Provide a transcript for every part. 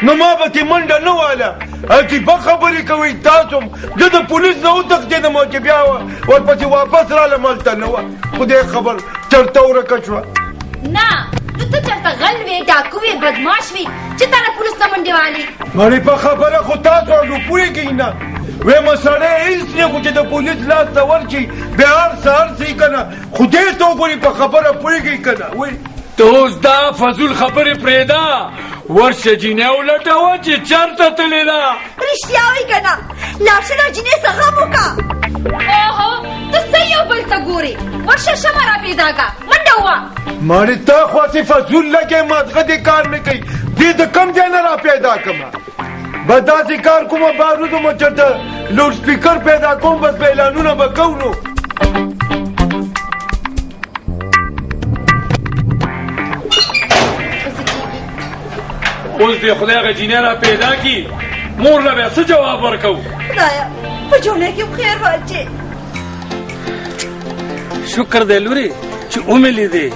نو ما به تې منډه نه واله عجیبه خبرې کوئ تاسو زه د پولیس نه وتښتېدم چې بیا ورپسې واپس رالم هلته نه وه خدای خبر چرته ورکه شوه نه نو ته چېرته غل وې ډاکو وې بدماش وې چې تا نه پولیس ته منډې والې مړې په خبره خو تاسو نو پوهېږئ نه ویمه سړی هېڅ نه خو چې د پولیس لاس ته ورشي بیا هر څه هر څه کنه خدای ته وګوري په خبره پوهېږئ که نه وایي ته اوس دا فضول خبرې پرېږده ورشه جینۍ ولټوه چې چېرته تلې ده رښتیا وایي که نه لاړ شه دا جینۍ څه غم وکړه اوهو ته څه یو بل ته ګورې ورشه شمه را پیدا کړه منډه ووه مړې تا خو هسې فضول لګې مازغه دې کار نه کوي دې د کم ځای نه را پیدا کړمه بس داسې کار کومه بارودو مو چېرته لوډ سپیکر پیدا کوم بس به اعلانونه به کوو نو اوس دې خدای هغه جینۍ را پیدا کړي مور له بیا څه جواب ورکوو خدایه په جوړه کې خیر واچې شکر دی لورې چې ومې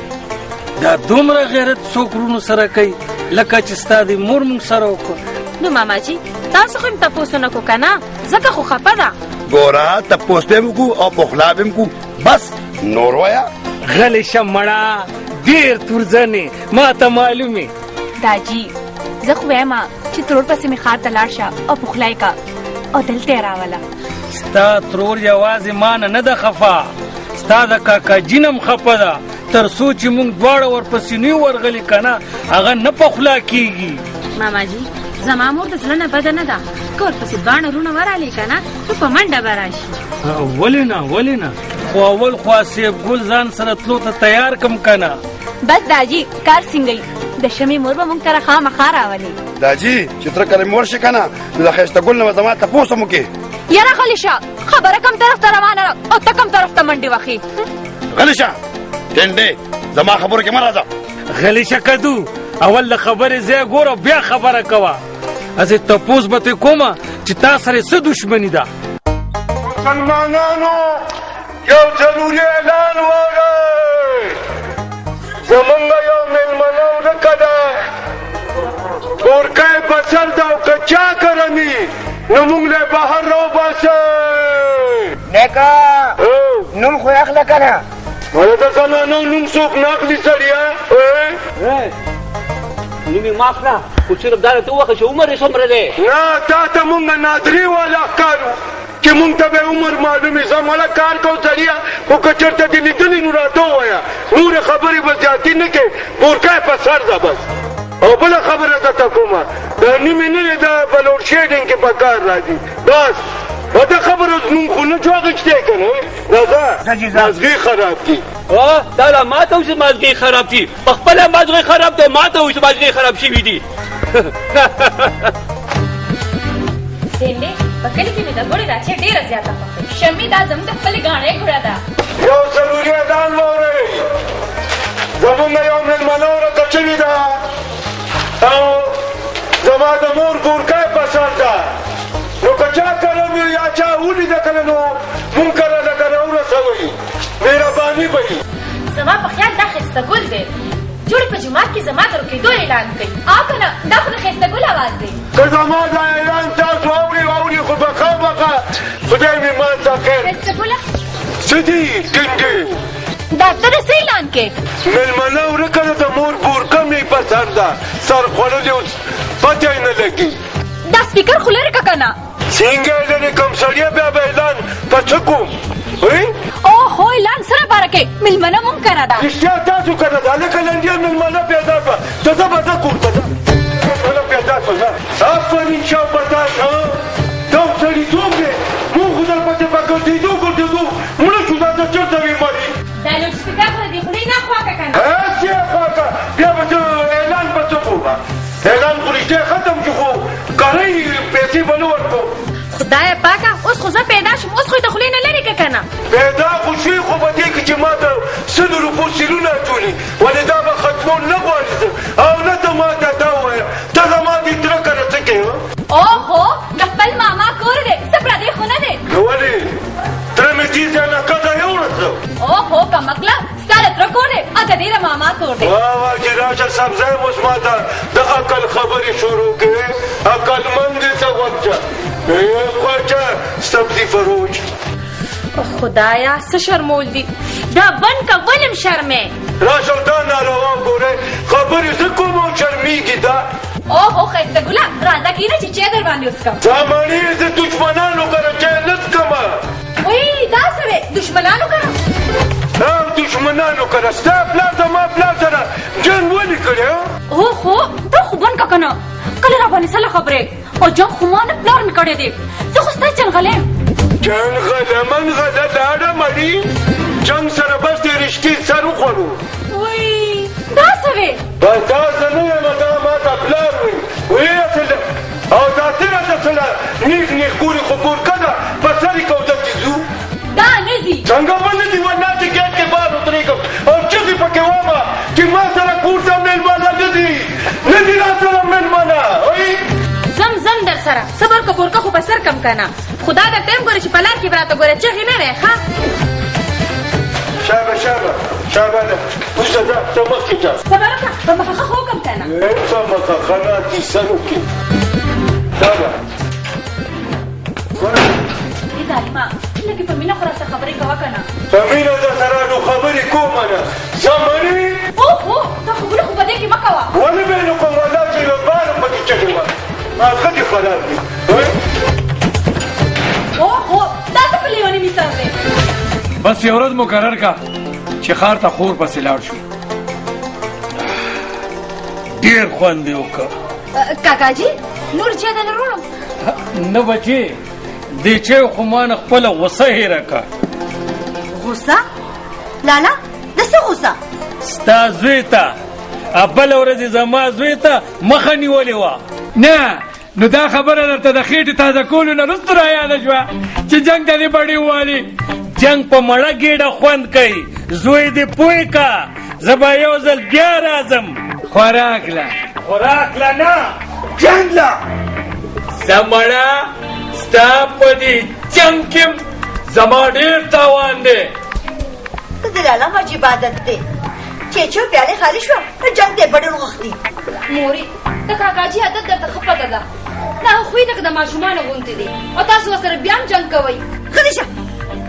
دا دومره غیرت څوک ورونو سره کوي لکه چې ستا د مور مونږ سره وکړو نو ماما جی تاسو خو هم تپوس نه کو کنه ځکه خو خفه ده ګوره تپوس به هم وکړو او پخلا به هم وکړو بس نور وایه غلی شه مړه ډېر تورزنې ما ته معلومې داجی زه خو وایم چې ترور پسې مې ښار ته لاړ شه او پخلی کا او دلته یې راوله ستا ترور یوازې ما نه ده خفه ستا د کاکا جینم خفه ده تر څو چې مونږ دواړه ورپسې نه یو ورغلي که نه هغه نه پخلا کېږي ماما جی زما مور د زړه نه بده نه ده که ورپسې دواړه وروڼه ورغلې که نه نو په منډه به راشي ولې نه خو اول خو آصف ګل ځان سره تلو ته تیار کم که نه بس داجی کار څنګه د شمې مور به مونږ سره خامخا راولې داجي چې تره کله مور شي که نه نو د ښایسته ګل نه به زما تپوس هم وکړې یاره غلی شه خبره کم طرف ته روانه ده او ته کم طرف ته منډې وهې غلی شه ټنډې زما خبرو کې مه راځه غلی شه کدو اول د خبرې ځای ګوره بیا خبره کوه هسې تپوس به ترې کومه چې تا سره څه دشمني ده مسلمانانو یو ضروري اعلان واورئ زمونږ یو مېلمنه ورکه ده کورکی په سر ده او که چا کرمي نو موږ له بهر راوباسئ نیکه نوم خو اخله که نه ولې د زنانو نوم څوک نه اخلي سړیه نوم یې معاف نه خو صرف دا راته ووایه چې عمر یې څومره دی نه تا ته مونږ نادري والا ښکارو چې مونږ ته به عمر معلومې زه مله کار کوو سړیه خو که چېرته دې لیدلي نو راته ووایه نورې خبرې به زیاتي نه کوې بورکی په سر ده بس او بله خبره درته کومه دا نیمې نه دی دا په لوډ شیډینګ کې په کار راځي بس و دا خبره نوم خو نه شو اخیستی که نه راځه مازغې خراب دي دا لا ما ته وایي چې مازغې خراب دي په خپله مازغې خراب دی ما ته وایي چې مازغې خراب شوي دي سیمې په کلي کې مې د ګوړې راچې ډېره زیاته خوښوي شمې دا زموږ د خپلې ګاڼۍ ګوړه ده یو ضروري اعلان واورئ زمونږ یو مېلمنه ورکه شوې ده او زما د مور ګورکی په سر ده نو که چا کره وي یا چا ولیده که نه نو مونږ کره لکه راورسوئ مهرباني به وي زما په خیال دا ښایسته ګل دی جوړې په جومات کې زما د روکېدو اعلان کوي او که نه دا خو د ښایسته ګل اواز دی که زما دا اعلان تاسو اوري خو به خامخا خدای مې ما ته خیر ښایسته ګله څه دي ټینګې دا ته د څه اعلان کې مېلمنه ورکه ده د مور ګورکه مې په سر ده سر خوړلې اوس پته یې نه لګي دا سپیکر خو لرې که که نه څنګه یې لرې کوم سړیه بیا به اعلان په څه کوم اوهو اعلان سره باره کې مېلمنه مونږ کره ده رښتیا تاسو کره ده هلکه لنډیه مېلمنه پیدا کړه ته ځه به زه کور ته ځه مېلمنه پیدا کړه ځه آفرین شابداش دا سړیتوب دی مونږ خو درپسې په ګرځېدو مړه شو دا ته چېرته وي مړي دا لوډ سپیکر خو د دې خولې نه خواکه که نه هسې یې خواکه بیا به زه اعلان به څه کوم اعلان خو رښتیا ختم شو خو کرۍ پیسې به نه ورکوم خدایه پاکه اوس خو زه پیدا شم اوس خو یې د خولې نه لرې که که نه پیدا خو شوي خو په دې کې چې ما ته 100 روپو سیلونه اچولي ولې دا به ختمول نه غواړي زه او نه ته ما ته دا ووایه ته زما دې تره کره څه کوې اوهو د خپل ماما کور دی څه پردی خو نه دی نو ولې تره مې دې ځای نه کډه یوړه اوهو کمکله ستا د تره کور دی او د دې د ماما کور دی واه چې راشه سبزی اوس ما ته د عقل خبرې شروع کوې خدایا څه شرمول دي دا بند که ولم شرمې راشه دا ناروا ګورئ خبرې زه کوم او شرمېږي دا اوهو ښایسته ګله راځه کښېنه چې چای در باندې وڅښم زمانې زه دشمنانو کره چای نه څښمه وی دا څه وې دشمنانو کره دشمنانو کره ستا پلار زما پلار سره جنګ ولې کړی اوهو دا خو بند که که نه کله را باندې سله خبرې او جنګ خو ما نه پلار مې کړی دی زه خو ستا جنګغلی یم جنګغله منغله لاړه مړي جنګ سره بس د رښتې سر وخوړو وی دا څه وې بس دا زه نه یم دا ما ته پلار وي ویې اصله او دا ته راته سله نیغ نیغ ګورې خو بورکه ده په سر یې کوزه چې ځو دا نه ځي څنګه ونه دي وناسې ګیټ کې بار ودرېږم او چغې پکې وامه چې ما سره کور ته مېلمانه نه دي نه دي را سره مېلمانه وایي زم زم در سره صبر که بورکه خو په سر کم کنه خدا در ټیم ګورې چې په لار کې به راته ګورې چغې نه وی ښه شابه ده وروسته ځه ته مخکې ځه صبر وکړه په مخه خو وکړم کنه څه مخه نه دي سر وکړي شابه ظالمه لږې په مینه خو راسره خبرې کوه که نه په مینه در سره نو خبرې کومه نه زمانې اوهو دا خبرې خو په دې کې مه کوه ولې مې نو کوم والله چې یو بار پکې چغې وه ماغه دې خراب دي اوهو دا څه په لیوني مثال دی بس یو ورځ مقرر کا چې ښار ته خور پسې لاړ شو ډېر خوند یې وکړ کاکاجي نور چای ته نه وروړم نه بچې دې چای خو ما نه خپله غوسه هېره کړه غوسه لالا د څه غوسه ستا زوی ته بله ورځ زما زوی ته مخه نیولې وه نه نو دا خبره درته د خېټې تازه کولو نه وروسته رایاده شوه چې جنګ ته دې بډې ووالي جنگ په مړه ګېډه خوند کوي زوی دې پوه که زه به یو ځل بیا راځم خوراک له خوراک لا نه جنګ له زمړه ستا په دې جنګ کې زما ډېر تاوان دی د لالا حاجي عبادت دی چې چو پیالې خالي شوه نو جنګ دی بډې وغوښتي مورې د کاکاجي عادت درته ښه پته ده دا خوی لکه د ماشومانو غوندې دی او تاسو ورسره بیا هم جنګ کوئ ښه دې شه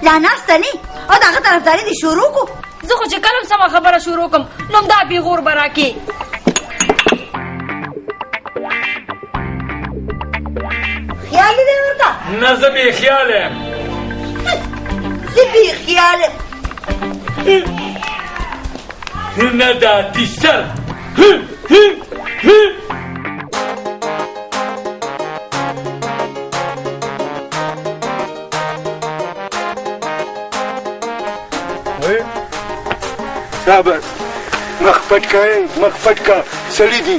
لا ناسته نه او د هغه طرفداري دې شروع کړو زه خو چې کله هم سمه خبره شروع کړم نو همدا بېغور به راکې خیال دې ورته نه زه بې خیاله یم زه بې خیال یم نه دا تیسر شابه مخ پټ کړئ مخ پټ کا سړي دي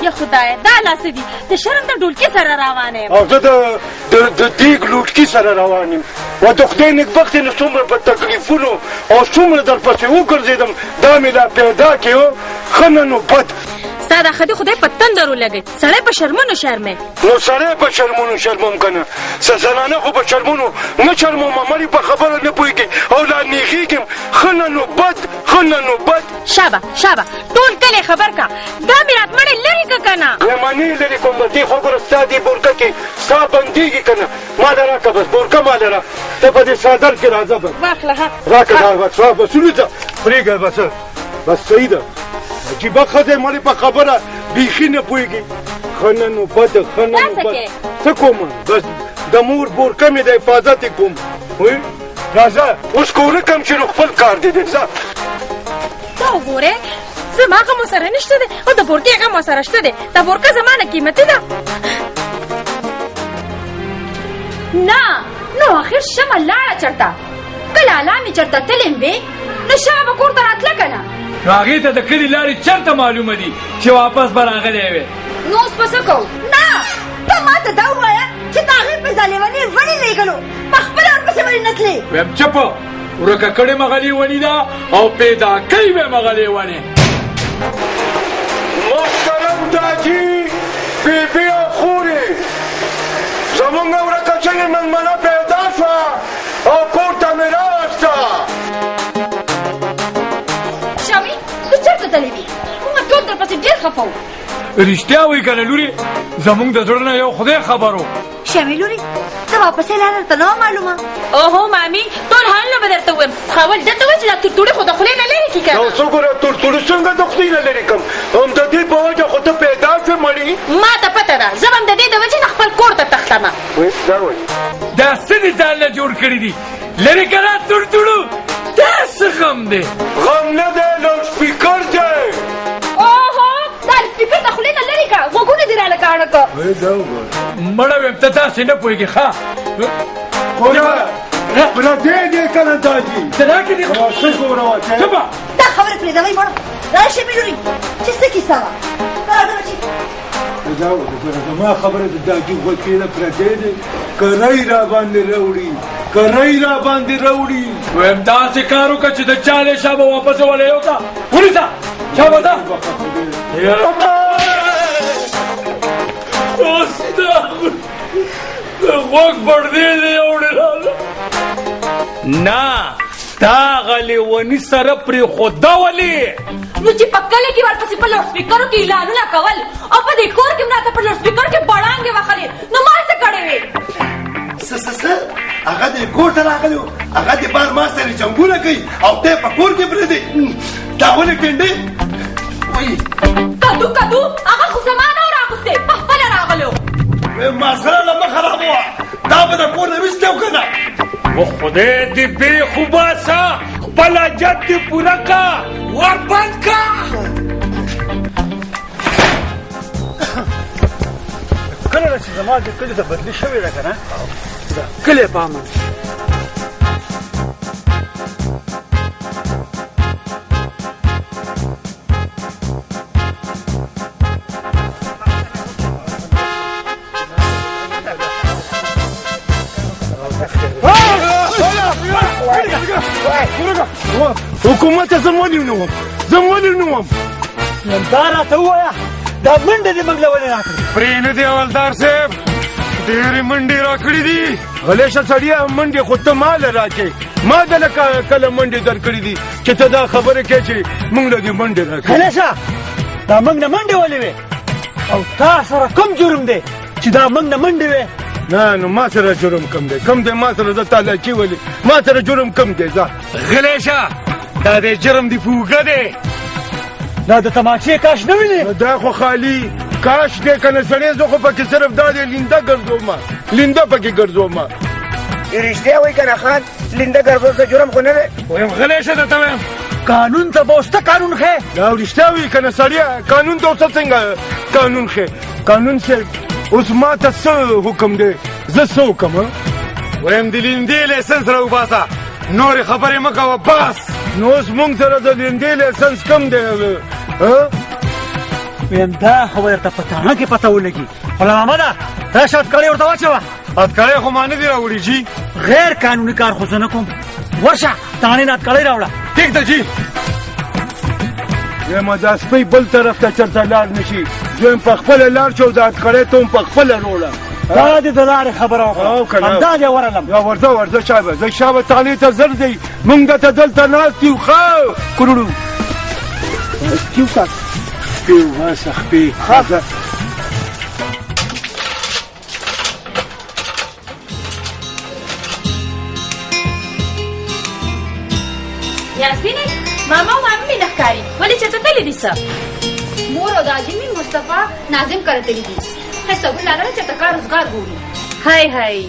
یا خدایه دا لاسه دي د شرم د ډولکي سره روانه یم او زه د دیګ لوټکي سره روان یم و د خدای نېکبختې نه څومره په تکلیفونو او څومره درپسې وګرځېدم دا مې لا پیدا کړو ښه نه نو بد ستا دا ښه دي خدای په تندر ولګوي سړی په شرمونو شرمې نو سړی په شرمونو شرمم که نه څه زنانه خو په شرمونو نه شرمم مړي په خبره نه پوهېږي او لا نېغېږم ښه نه نو بد ښه نه نو بد شابه ټول کلی خبر کا دا مې رات مړې لرې که که نه مېمانې لرې کوم دې خو ګوره ستا دې بورکه کې ستا بندېږي که نه ما له راکړه بس بورکه ما له را ته په دې څادر کې راځه بس واخله راکړه دا بس بسونو ځه پرېږده بس صحیح ده عجیبه ښځه مړې په خبره بیخي نه پوهېږي ښه نه نو بده ښه نه نو بد څه کومه بس د مور بورکه مې د حفاظت یې کوم وایي راځه اوس کوره کم چې نو خپل کار دی ځه دا وګورې زما غم ورسره نشته دی او د بورکې غم ورسره شته دی دا بورکه زما نه قیمتي ده نه نو آخر شمه لاړه چېرته که لالا مې چېرته تلې وې نو شمه به کور ته راتله که نه نو هغې ته د کلي لارې چېرته معلومه دي چې واپس به راغلی وې نو اوس به څه کوو نه ته ما ته دا ووایه چې د هغې په ظالمانې ولې لېږلو په خپله ورپسې ولې نه تلې ویم چپه ورکه کړې مغلې ونې ده او پیدا کوي به مغلې ونې محترم تاجي بیبي او خورې زمونږ ورکه شوې مېلمنه پیدا شوه او کور ته مې راوسته شاوي ته چېرته تللی وې موږ ټول درپسې ډېر خفه وو رښتیا وایي که نه لورې زموږ د زړه نه یو خدای خبر و شمې لورې ته واپسې لاره درته نه وه معلومه اوهو مامي ټول حال نه به درته ووایم خاول دلته وایي چې دا تورتوړي خو د خولې نه لرې کړي که نو څه ګوره تورتوړي څنګه د خولې نه لرې کړم هم د دې په وجه خو ته پیدا شوې مړي ما ته پته ده زه به هم د دې د وجې نه خپل کور ته تښتمه دا وایي دا څه دي ځان له جوړ کړي دي لرې که را تورتوړو دا څه غم دی غم نه دی لاؤډ سپیکر دی اوهو دا سپیکر د خولې نه لرې کړه غوږونه دې راله کاڼه کړه مړه ویم ته داسې نه پوهېږې ښه پردې دی که نه دا دي ته راکړې دي څه ګوره واچوې څه به دا خبرې پرېږدوئ مړه را شمې لورې چې څه کیسه وه راځه بچي دا زما خبره د داجي غوښې نه پردې دی کرۍ را باندې راوړي کرۍ را باندې راوړي ویم داسې کار وکړه چې د چالې شا به واپس ولی یو ته ونیسه چا به ده استغفر د غوږ پړدې دی اوړې نه تا هغه لیوني سره پرېښوده ولې نو چې په کلي کې ورپسې په لوډ سپیکرو کې اعلانونه کول او په دې کور کې هم راته په لوډ سپیکر کې بړانګې وهلې نو ما څه کړی وې څه هغه دې کور ته راغلی و هغه دې بار ما سره جنګونه کوي او ته په کور کې پرېږدې دا ولې ټنډې وایي کدو هغه خو زما نه و راغوستی په خپله راغلی و ماسره له مخه راغوه دا به د کور نه ویستی او که نه و خدای دې بې خوباسه خپل حاجت دې پوره کا ور بند کا کله چې زما د کلي ته بدلي شوې ده که نه کلی په امن حکومت زه ولې نه وم زه ولې نه وم دا راته ووایه دا منډه دې موږ له ولې راکړې پرې نه دی حوالدار صاحب ډېرې منډې راکړې دي غلیشه سړیه منډې خو ته ما له راکړې ما دله کله منډې درکړې دي چې ته دا خبره کوې چې موږ له دې منډې راکړې غلیشه دا موږ نه منډې ولې وې او تا سره کوم جرم دی چې دا موږ نه منډې وې نه نو ما سره جرم کم دی کم دی ما سره زه تالاچي ولې ما سره جرم کم دی ځه غلیشه دا دې جرم دی پوګه دی دا د تماچې کاش نه وینې دا خو خالي کاش دی که نه سړی زه خو پکې صرف دا دی لینده ګرځوم لینده پکې ګرځوم رښتیا وایي که نه خان لینده ګرځول څه جرم خو نه دی ویم غلیشه درته ویم قانون ته به اوس ته قانون ښې دا رښتیا وایي که نه سړیه قانون ته اوس څنګه قانون ښې قانون صاحب اوس ما ته څه حکم دی زه څه وکړم ویم د لیندې لایسنس راوباسه نورې خبرې مه کوه بس نو اوس موږ سره د لیندې لایسنس کم دی ویم دا خو به درته په تاڼه کې پته ولګي غلام احمده راشه اتکړۍ ورته واچوه اتکړۍ خو ما نه دي راوړي جي غیر قانوني کار خو زه نه کوم ورشه تاڼې نه اتکړۍ راوړه ټیک ده جي وایم دا سپی بل طرف ته چېرته لاړ نه شي دویم په خپله لاړ شو دا اتکړۍ ته هم په خپله روړه دا دې د لارې خبره وکړه همدا دې ورغلم یا ورځه شابه زه شابه تاڼې ته زر دی موږ درته دلته ناست یو ښه کروړو خپې وباسه خپې یاسمینې ماما او مامي مې نه ښکاري ولې چېرته تللي دي څه مور او د عظمي مصطفی ناظم کره تللي دي هسه ولاره چېرته کار روزګار ګوري هی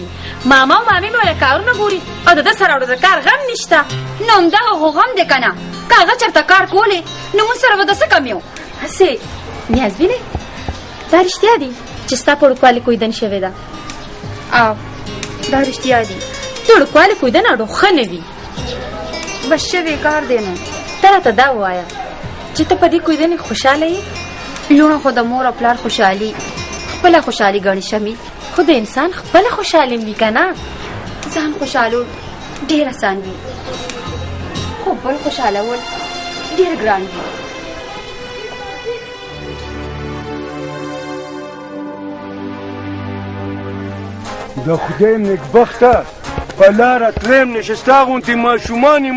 ماما او مامي مې ولې کارونه ګوري او د ده سره ورته د کار غم نشته نو همدغه خو غم دی که نه که هغه چېرته کار کولې نو موږ سره به د څه کم یو هسې نیازبینې دا رښتیا دي چې ستا په وړوکوالي کویدن شوې ده او دا رښتیا دي د وړوکوالي کویدن اډو ښه نه وي بس شوی کار دی نو ته راته دا ووایه چې ته په دې کویدنې خوشحاله یې لوڼه خو د مور او پلار خوشحالي خپله خوشحالي ګڼي شمي خو د انسان خپله خوشحالي وي که نه ځان خوشحالول ډېر اسان وي خو بل خوشحالول ډېر ګران وي د خدای نېکبخته په لاره تلیم نشستا غوندې ماشومان